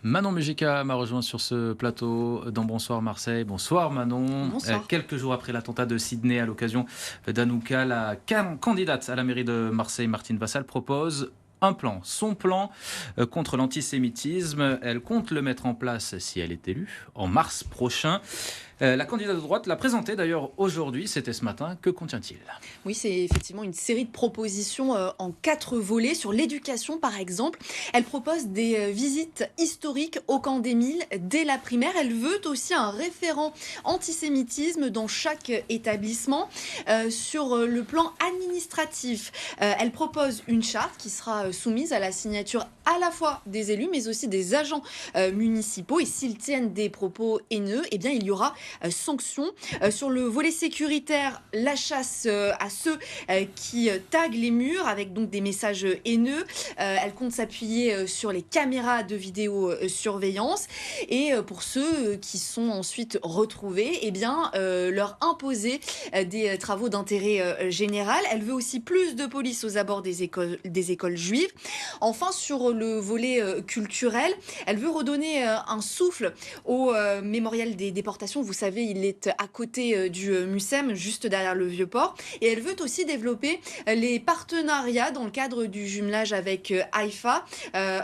Manon Mujica m'a rejoint sur ce plateau dans Bonsoir Marseille. Bonsoir Manon. Bonsoir. Quelques jours après l'attentat de Sydney à l'occasion d'Hanouka, la candidate à la mairie de Marseille, Martine Vassal, propose un plan. Son plan contre l'antisémitisme, elle compte le mettre en place si elle est élue en mars prochain. La candidate de droite l'a présenté d'ailleurs aujourd'hui, c'était ce matin. Que contient-il? Oui, c'est effectivement une série de propositions en 4 volets sur l'éducation, par exemple. Elle propose des visites historiques au camp d'Émile dès la primaire. Elle veut aussi un référent antisémitisme dans chaque établissement. Sur le plan administratif, elle propose une charte qui sera soumise à la signature à la fois des élus, mais aussi des agents municipaux. Et s'ils tiennent des propos haineux, eh bien, il y aura sanctions. Sur le volet sécuritaire, la chasse à ceux qui taguent les murs avec donc des messages haineux. Elle compte s'appuyer sur les caméras de vidéosurveillance et pour ceux qui sont ensuite retrouvés, eh bien, leur imposer des travaux d'intérêt général. Elle veut aussi plus de police aux abords des écoles juives. Enfin, sur le volet culturel, elle veut redonner un souffle au mémorial des déportations. Vous savez, il est à côté du Mucem, juste derrière le Vieux-Port. Et elle veut aussi développer les partenariats dans le cadre du jumelage avec Haïfa,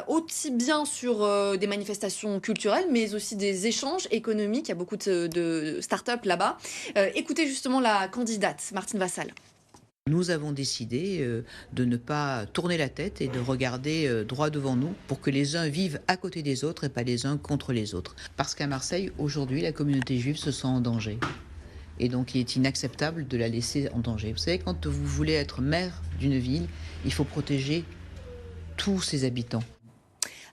aussi bien sur des manifestations culturelles, mais aussi des échanges économiques. Il y a beaucoup de start-up là-bas. Écoutez justement la candidate, Martine Vassal. Nous avons décidé de ne pas tourner la tête et de regarder droit devant nous pour que les uns vivent à côté des autres et pas les uns contre les autres. Parce qu'à Marseille, aujourd'hui, la communauté juive se sent en danger. Et donc, il est inacceptable de la laisser en danger. Vous savez, quand vous voulez être maire d'une ville, il faut protéger tous ses habitants.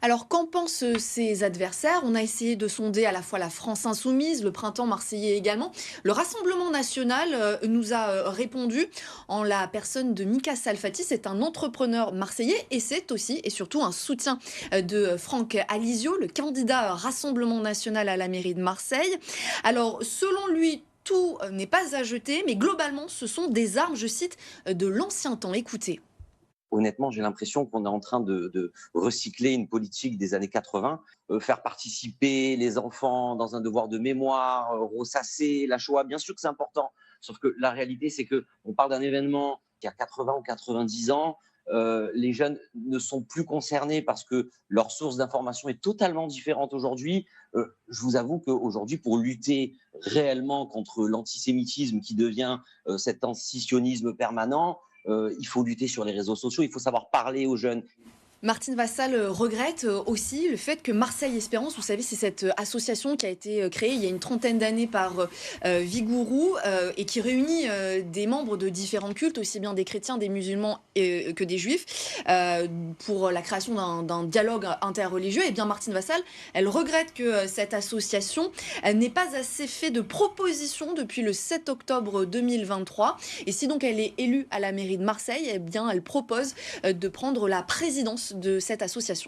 Alors, qu'en pensent ses adversaires? On a essayé de sonder à la fois la France insoumise, le printemps marseillais également. Le Rassemblement national nous a répondu en la personne de Mika Salfati. C'est un entrepreneur marseillais et c'est aussi et surtout un soutien de Franck Alizio, le candidat Rassemblement national à la mairie de Marseille. Alors, selon lui, tout n'est pas à jeter, mais globalement, ce sont des armes, je cite, de l'ancien temps. Écoutez. Honnêtement, j'ai l'impression qu'on est en train de recycler une politique des années 80, faire participer les enfants dans un devoir de mémoire, ressasser la Shoah. Bien sûr que c'est important, sauf que la réalité, c'est qu'on parle d'un événement qui a 80 ou 90 ans. Les jeunes ne sont plus concernés parce que leur source d'information est totalement différente aujourd'hui. Je vous avoue qu'aujourd'hui, pour lutter réellement contre l'antisémitisme qui devient cet antisionisme permanent, il faut lutter sur les réseaux sociaux, il faut savoir parler aux jeunes. Martine Vassal regrette aussi le fait que Marseille Espérance, vous savez, c'est cette association qui a été créée il y a une trentaine d'années par Vigourou et qui réunit des membres de différents cultes, aussi bien des chrétiens, des musulmans que des juifs, pour la création d'un dialogue interreligieux. Et bien Martine Vassal, elle regrette que cette association n'ait pas assez fait de propositions depuis le 7 octobre 2023. Et si donc elle est élue à la mairie de Marseille, eh bien elle propose de prendre la présidence de cette association.